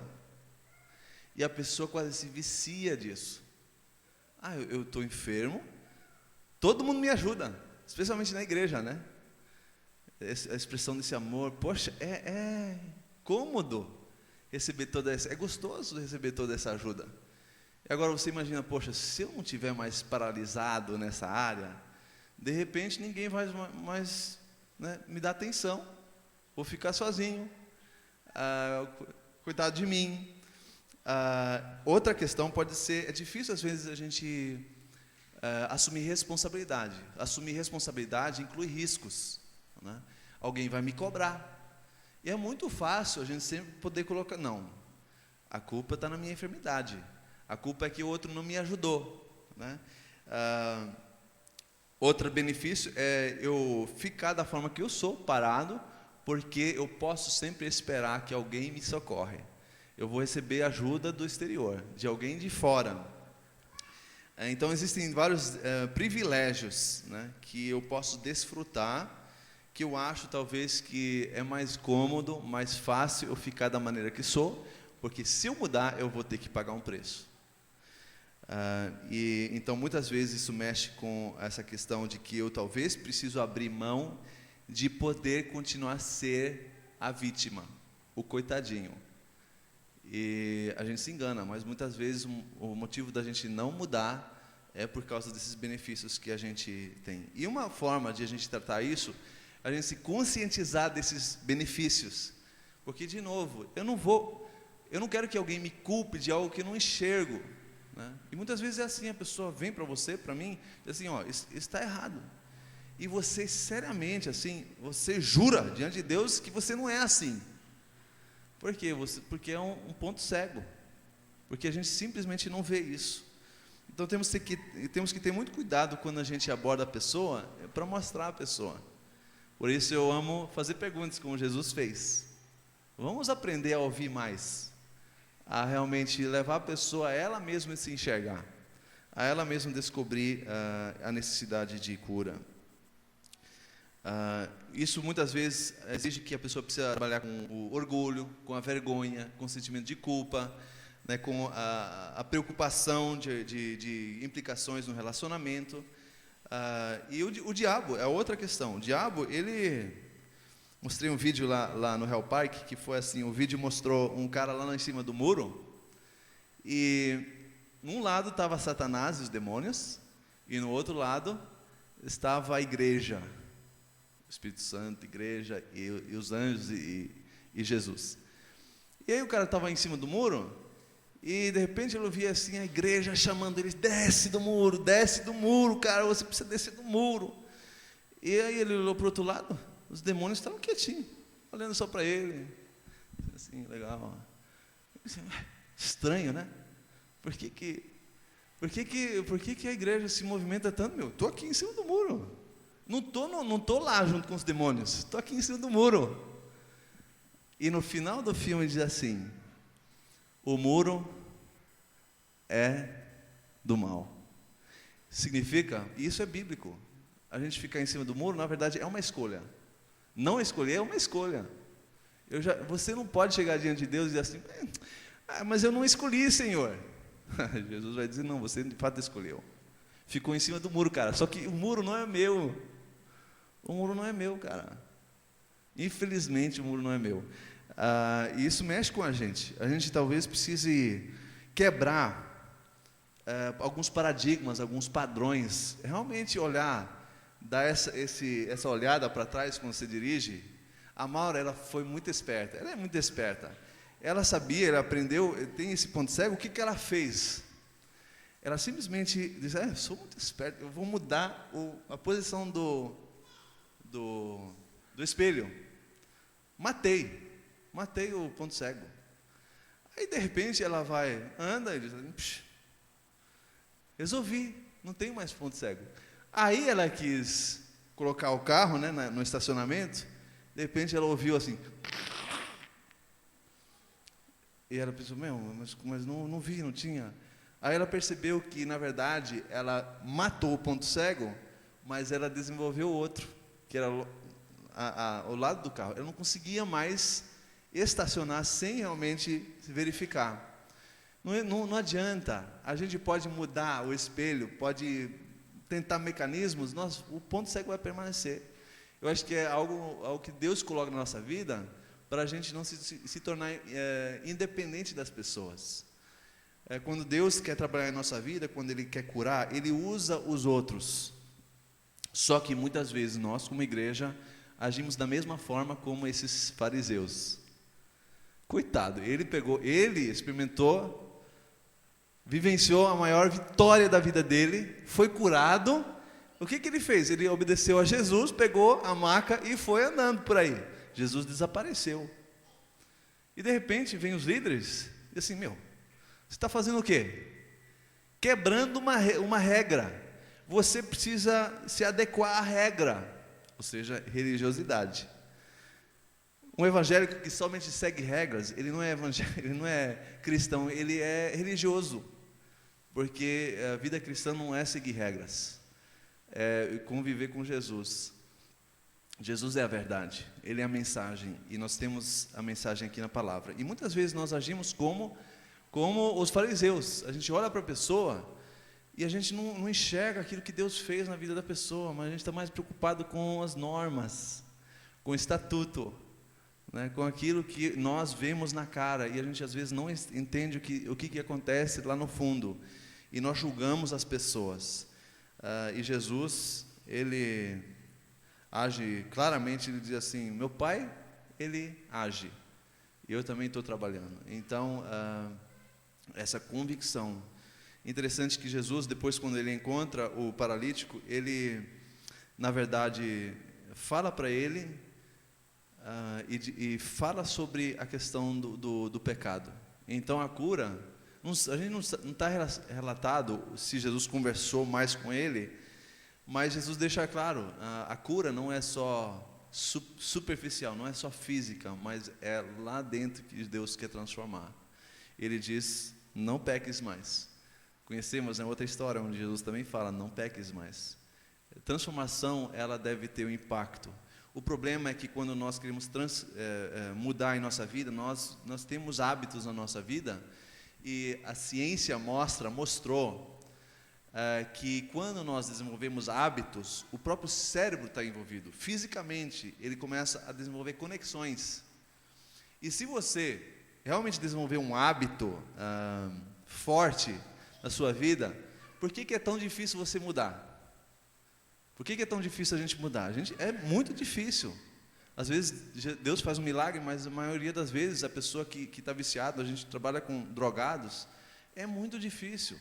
E a pessoa quase se vicia disso. Eu estou enfermo, todo mundo me ajuda, especialmente na igreja, né? A expressão desse amor, poxa, é cômodo receber toda essa, é gostoso receber toda essa ajuda. E agora você imagina, poxa, se eu não estiver mais paralisado nessa área, de repente ninguém vai mais né, me dar atenção, vou ficar sozinho, coitado de mim. Outra questão pode ser, é difícil às vezes a gente assumir responsabilidade. Assumir responsabilidade inclui riscos, né? Alguém vai me cobrar. E é muito fácil a gente sempre poder colocar, não, a culpa está na minha enfermidade, a culpa é que o outro não me ajudou, né? Outro benefício é eu ficar da forma que eu sou, parado, porque eu posso sempre esperar que alguém me socorre. Eu vou receber ajuda do exterior, de alguém de fora. Então existem vários privilégios, né, que eu posso desfrutar, que eu acho talvez que é mais cômodo, mais fácil eu ficar da maneira que sou, porque se eu mudar eu vou ter que pagar um preço. Então muitas vezes isso mexe com essa questão de que eu talvez preciso abrir mão de poder continuar a ser a vítima, o coitadinho. E a gente se engana, mas muitas vezes o motivo da gente não mudar é por causa desses benefícios que a gente tem. E uma forma de a gente tratar isso, a gente se conscientizar desses benefícios. Porque, de novo, eu não quero que alguém me culpe de algo que eu não enxergo, né? E muitas vezes é assim, a pessoa vem para você, para mim, diz assim, isso está errado. E você, seriamente, assim, você jura diante de Deus que você não é assim. Por quê? Porque é um ponto cego. Porque a gente simplesmente não vê isso. Então temos que ter muito cuidado quando a gente aborda a pessoa, para mostrar a pessoa. Por isso eu amo fazer perguntas, como Jesus fez. Vamos aprender a ouvir mais, a realmente levar a pessoa a ela mesma se enxergar, a ela mesma descobrir a necessidade de cura. Isso muitas vezes exige que a pessoa precisa trabalhar com o orgulho, com a vergonha, com o sentimento de culpa, né, com a preocupação de implicações no relacionamento. E o diabo é outra questão. O diabo, mostrei um vídeo lá no Hell Park, que foi assim, o vídeo mostrou um cara lá em cima do muro, e num lado estava Satanás e os demônios, e no outro lado estava a igreja, o Espírito Santo, a igreja, e os anjos e Jesus. E aí o cara estava em cima do muro, e de repente ele ouvia assim a igreja chamando ele: desce do muro, cara, você precisa descer do muro. E aí ele olhou para o outro lado, os demônios estavam quietinhos, olhando só para ele, assim, legal. Estranho, né? Por que a igreja se movimenta tanto? Estou aqui em cima do muro, não tô lá junto com os demônios, estou aqui em cima do muro. E no final do filme diz assim: o muro é do mal. Significa, e isso é bíblico, a gente ficar em cima do muro, na verdade, é uma escolha. Não escolher é uma escolha. Você não pode chegar diante de Deus e dizer assim: mas eu não escolhi, Senhor. Jesus vai dizer: não, você de fato escolheu. Ficou em cima do muro, cara. Só que o muro não é meu. O muro não é meu, cara. Infelizmente o muro não é meu. E isso mexe com a gente. A gente talvez precise quebrar alguns paradigmas, alguns padrões. Realmente olhar, dar essa olhada para trás quando você dirige. A Maura, ela foi muito esperta. Ela é muito esperta. Ela sabia, ela aprendeu, tem esse ponto cego. O que ela fez? Ela simplesmente disse: sou muito esperta, eu vou mudar a posição do espelho. Matei o ponto cego. Aí de repente ela anda e diz: resolvi, não tem mais ponto cego. Aí ela quis colocar o carro, né, no estacionamento. De repente ela ouviu assim, e ela pensou: mas não vi, não tinha. Aí ela percebeu que na verdade ela matou o ponto cego, mas ela desenvolveu outro, que era ao lado do carro. Ela não conseguia mais estacionar sem realmente verificar. Não adianta. A gente pode mudar o espelho, pode tentar mecanismos, o ponto cego vai permanecer. Eu acho que é algo que Deus coloca na nossa vida para a gente não se tornar independente das pessoas. Quando Deus quer trabalhar em nossa vida, quando Ele quer curar, Ele usa os outros. Só que muitas vezes nós, como igreja, agimos da mesma forma como esses fariseus. Coitado, ele experimentou, vivenciou a maior vitória da vida dele, foi curado. O que ele fez? Ele obedeceu a Jesus, pegou a maca e foi andando por aí. Jesus desapareceu. E de repente vem os líderes e assim: você está fazendo o quê? Quebrando uma regra. Você precisa se adequar à regra, ou seja, religiosidade. Um evangélico que somente segue regras, ele não é cristão, ele é religioso. Porque a vida cristã não é seguir regras, é conviver com Jesus. Jesus é a verdade, Ele é a mensagem, e nós temos a mensagem aqui na palavra. E muitas vezes nós agimos como os fariseus. A gente olha para a pessoa e a gente não enxerga aquilo que Deus fez na vida da pessoa, mas a gente está mais preocupado com as normas, com o estatuto, né, com aquilo que nós vemos na cara, e a gente às vezes não entende o que acontece lá no fundo, e nós julgamos as pessoas. E Jesus, Ele age claramente. Ele diz assim: meu Pai, Ele age, e eu também estou trabalhando. Então, essa convicção. Interessante que Jesus, depois, quando Ele encontra o paralítico, Ele, na verdade, fala para ele e fala sobre a questão do pecado. Então a cura, a gente não está relatado se Jesus conversou mais com ele, mas Jesus deixa claro, a cura não é só superficial, não é só física, mas é lá dentro que Deus quer transformar. Ele diz, não peques mais. Conhecemos outra história onde Jesus também fala, não peques mais. Transformação, ela deve ter um impacto. O problema é que quando nós queremos mudar em nossa vida, nós temos hábitos na nossa vida, e a ciência mostrou que quando nós desenvolvemos hábitos, o próprio cérebro está envolvido. Fisicamente, ele começa a desenvolver conexões. E se você realmente desenvolver um hábito forte na sua vida, por que é tão difícil você mudar? Por que é tão difícil a gente mudar? É muito difícil. Às vezes Deus faz um milagre, mas a maioria das vezes a pessoa que está viciada, a gente trabalha com drogados, é muito difícil.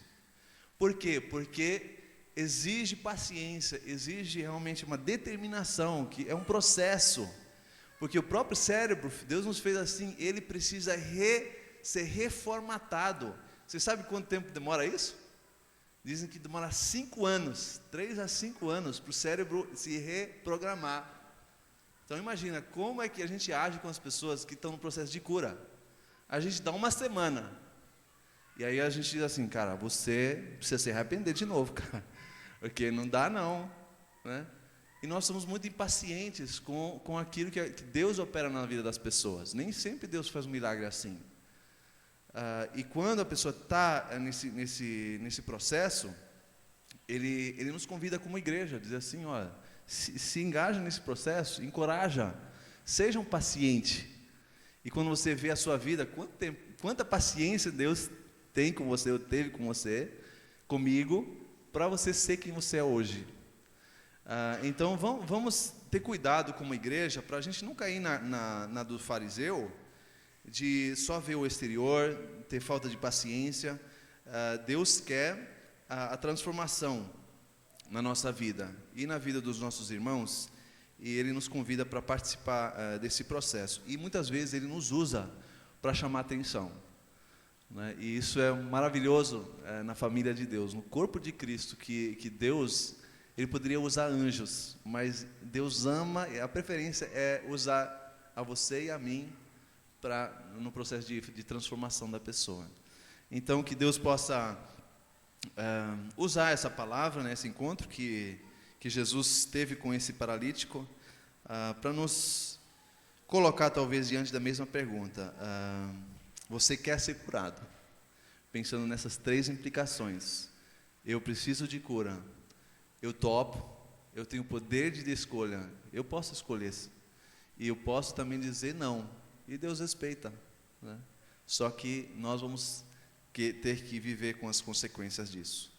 Por quê? Porque exige paciência, exige realmente uma determinação, que é um processo. Porque o próprio cérebro, Deus nos fez assim, ele precisa ser reformatado. Você sabe quanto tempo demora isso? Dizem que demora 5 anos, 3 a 5 anos, para o cérebro se reprogramar. Então imagina, como é que a gente age com as pessoas que estão no processo de cura? A gente dá uma semana, e aí a gente diz assim, cara, você precisa se arrepender de novo, cara, porque não dá não, né? E nós somos muito impacientes com aquilo que Deus opera na vida das pessoas. Nem sempre Deus faz um milagre assim. E quando a pessoa está nesse processo, ele nos convida como igreja, diz assim, olha, se engaja nesse processo, encoraja, seja um paciente. E quando você vê a sua vida, quanta paciência Deus tem com você, ou teve com você, comigo, para você ser quem você é hoje. Então vamos ter cuidado como igreja, para a gente não cair na do fariseu, de só ver o exterior, ter falta de paciência. Deus quer a transformação na nossa vida e na vida dos nossos irmãos, e Ele nos convida para participar desse processo, e muitas vezes Ele nos usa para chamar atenção, né? E isso é maravilhoso na família de Deus, no corpo de Cristo, que Deus, Ele poderia usar anjos, mas Deus ama, a preferência é usar a você e a mim no processo de transformação da pessoa. Então, que Deus possa usar essa palavra, né, esse encontro que Jesus teve com esse paralítico, para nos colocar talvez diante da mesma pergunta. Você quer ser curado? Pensando nessas 3 implicações. Eu preciso de cura. Eu topo. Eu tenho poder de escolha. Eu posso escolher. E eu posso também dizer não. E Deus respeita, né? Só que nós vamos ter que viver com as consequências disso.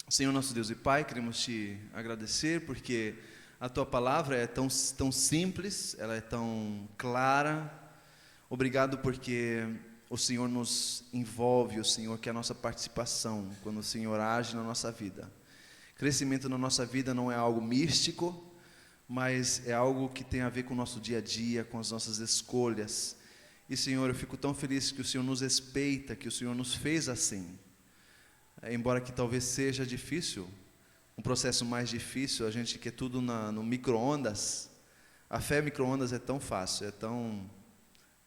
Senhor nosso Deus e Pai, queremos Te agradecer porque a Tua palavra é tão simples, ela é tão clara. Obrigado porque o Senhor nos envolve, o Senhor quer a nossa participação quando o Senhor age na nossa vida. Crescimento na nossa vida não é algo místico, mas é algo que tem a ver com o nosso dia a dia, com as nossas escolhas. E, Senhor, eu fico tão feliz que o Senhor nos respeita, que o Senhor nos fez assim. Embora que talvez seja difícil, um processo mais difícil, a gente quer tudo no micro-ondas. A fé micro-ondas é tão fácil,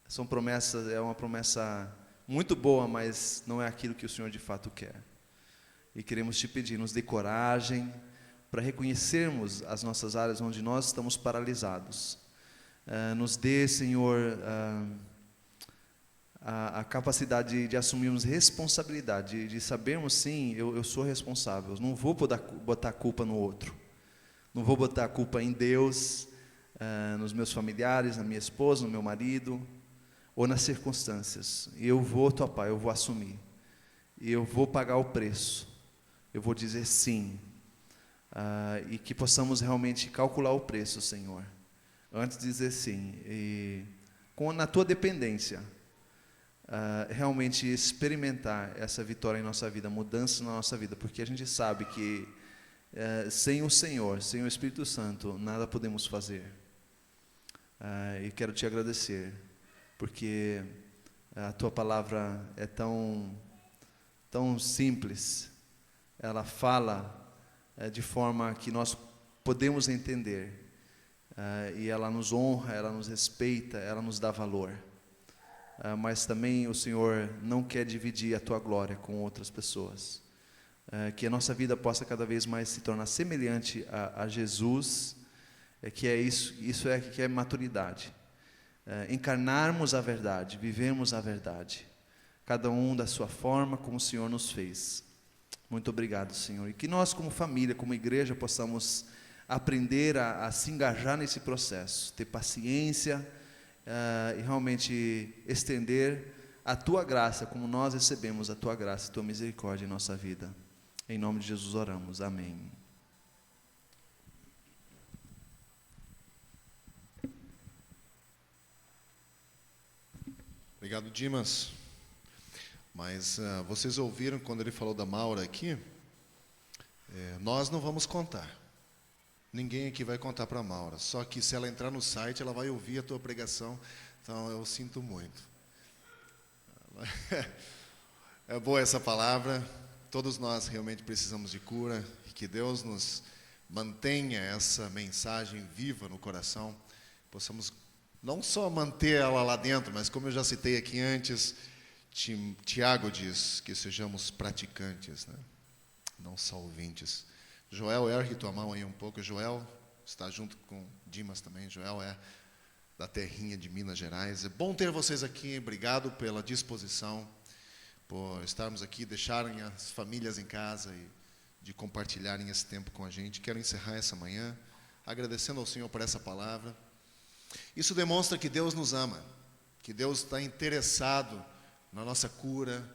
são promessas, é uma promessa muito boa, mas não é aquilo que o Senhor de fato quer. E queremos Te pedir, nos dê coragem, para reconhecermos as nossas áreas onde nós estamos paralisados. Nos dê, Senhor, a capacidade de assumirmos responsabilidade, de sabermos, sim, eu sou responsável, não vou botar a culpa no outro, não vou botar a culpa em Deus, nos meus familiares, na minha esposa, no meu marido, ou nas circunstâncias. E eu vou, Pai, eu vou assumir, e eu vou pagar o preço, eu vou dizer sim. E que possamos realmente calcular o preço, Senhor, antes de dizer sim, e na Tua dependência, realmente experimentar essa vitória em nossa vida, mudança na nossa vida, porque a gente sabe que sem o Senhor, sem o Espírito Santo, nada podemos fazer. E quero te agradecer, porque a tua palavra é tão simples. Ela fala de forma que nós podemos entender. E ela nos honra, ela nos respeita, ela nos dá valor. Mas também o Senhor não quer dividir a tua glória com outras pessoas. Que a nossa vida possa cada vez mais se tornar semelhante a Jesus, que é isso que é maturidade. Encarnarmos a verdade, vivemos a verdade, cada um da sua forma, como o Senhor nos fez. Muito obrigado, Senhor. E que nós, como família, como igreja, possamos aprender a se engajar nesse processo, ter paciência e realmente estender a tua graça, como nós recebemos a tua graça e a tua misericórdia em nossa vida. Em nome de Jesus oramos. Amém. Obrigado, Dimas. Mas vocês ouviram quando ele falou da Maura aqui? Nós não vamos contar. Ninguém aqui vai contar para a Maura. Só que se ela entrar no site, ela vai ouvir a tua pregação. Então eu sinto muito. É boa essa palavra. Todos nós realmente precisamos de cura. Que Deus nos mantenha essa mensagem viva no coração. Possamos não só manter ela lá dentro, mas como eu já citei aqui antes, Tiago diz que sejamos praticantes, né? Não só ouvintes. Joel, ergue tua mão aí um pouco. Joel está junto com Dimas também. Joel é da terrinha de Minas Gerais. É bom ter vocês aqui. Obrigado pela disposição, por estarmos aqui, deixarem as famílias em casa e de compartilharem esse tempo com a gente. Quero encerrar essa manhã agradecendo ao Senhor por essa palavra. Isso demonstra que Deus nos ama, que Deus está interessado na nossa cura,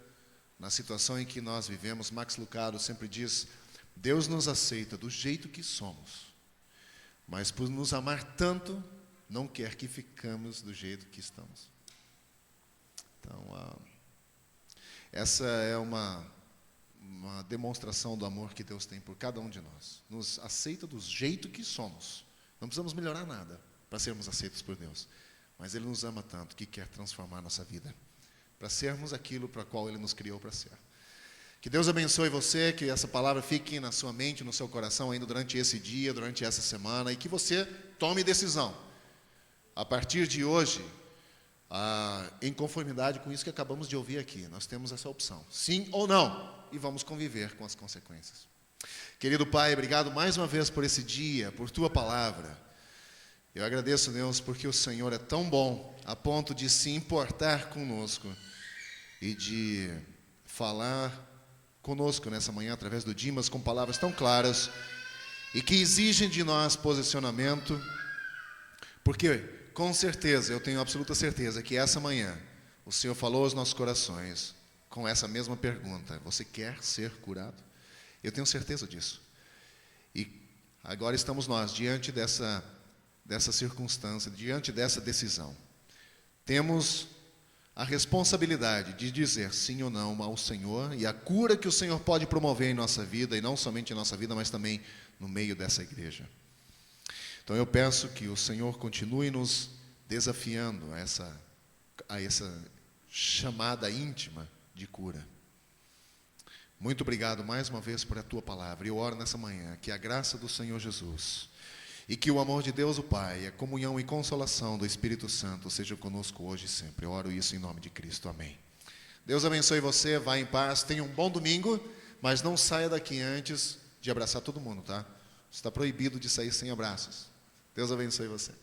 na situação em que nós vivemos. Max Lucado sempre diz: Deus nos aceita do jeito que somos, mas por nos amar tanto, não quer que ficamos do jeito que estamos. Então, essa é uma demonstração do amor que Deus tem por cada um de nós. Nos aceita do jeito que somos. Não precisamos melhorar nada para sermos aceitos por Deus, mas Ele nos ama tanto que quer transformar nossa vida para sermos aquilo para qual Ele nos criou para ser. Que Deus abençoe você, que essa palavra fique na sua mente, no seu coração ainda durante esse dia, durante essa semana, e que você tome decisão a partir de hoje, em conformidade com isso que acabamos de ouvir aqui. Nós temos essa opção, sim ou não, e vamos conviver com as consequências. Querido Pai, obrigado mais uma vez por esse dia, por Tua palavra. Eu agradeço, Deus, porque o Senhor é tão bom a ponto de se importar conosco e de falar conosco nessa manhã através do Dimas com palavras tão claras e que exigem de nós posicionamento, porque com certeza, eu tenho absoluta certeza que essa manhã o Senhor falou aos nossos corações com essa mesma pergunta: você quer ser curado? Eu tenho certeza disso. E agora estamos nós diante dessa circunstância, diante dessa decisão. Temos a responsabilidade de dizer sim ou não ao Senhor e a cura que o Senhor pode promover em nossa vida, e não somente em nossa vida, mas também no meio dessa igreja. Então eu peço que o Senhor continue nos desafiando a essa chamada íntima de cura. Muito obrigado mais uma vez por a Tua palavra. Eu oro nessa manhã que a graça do Senhor Jesus e que o amor de Deus o Pai, a comunhão e consolação do Espírito Santo seja conosco hoje e sempre. Eu oro isso em nome de Cristo. Amém. Deus abençoe você, vá em paz, tenha um bom domingo, mas não saia daqui antes de abraçar todo mundo, tá? Está proibido de sair sem abraços. Deus abençoe você.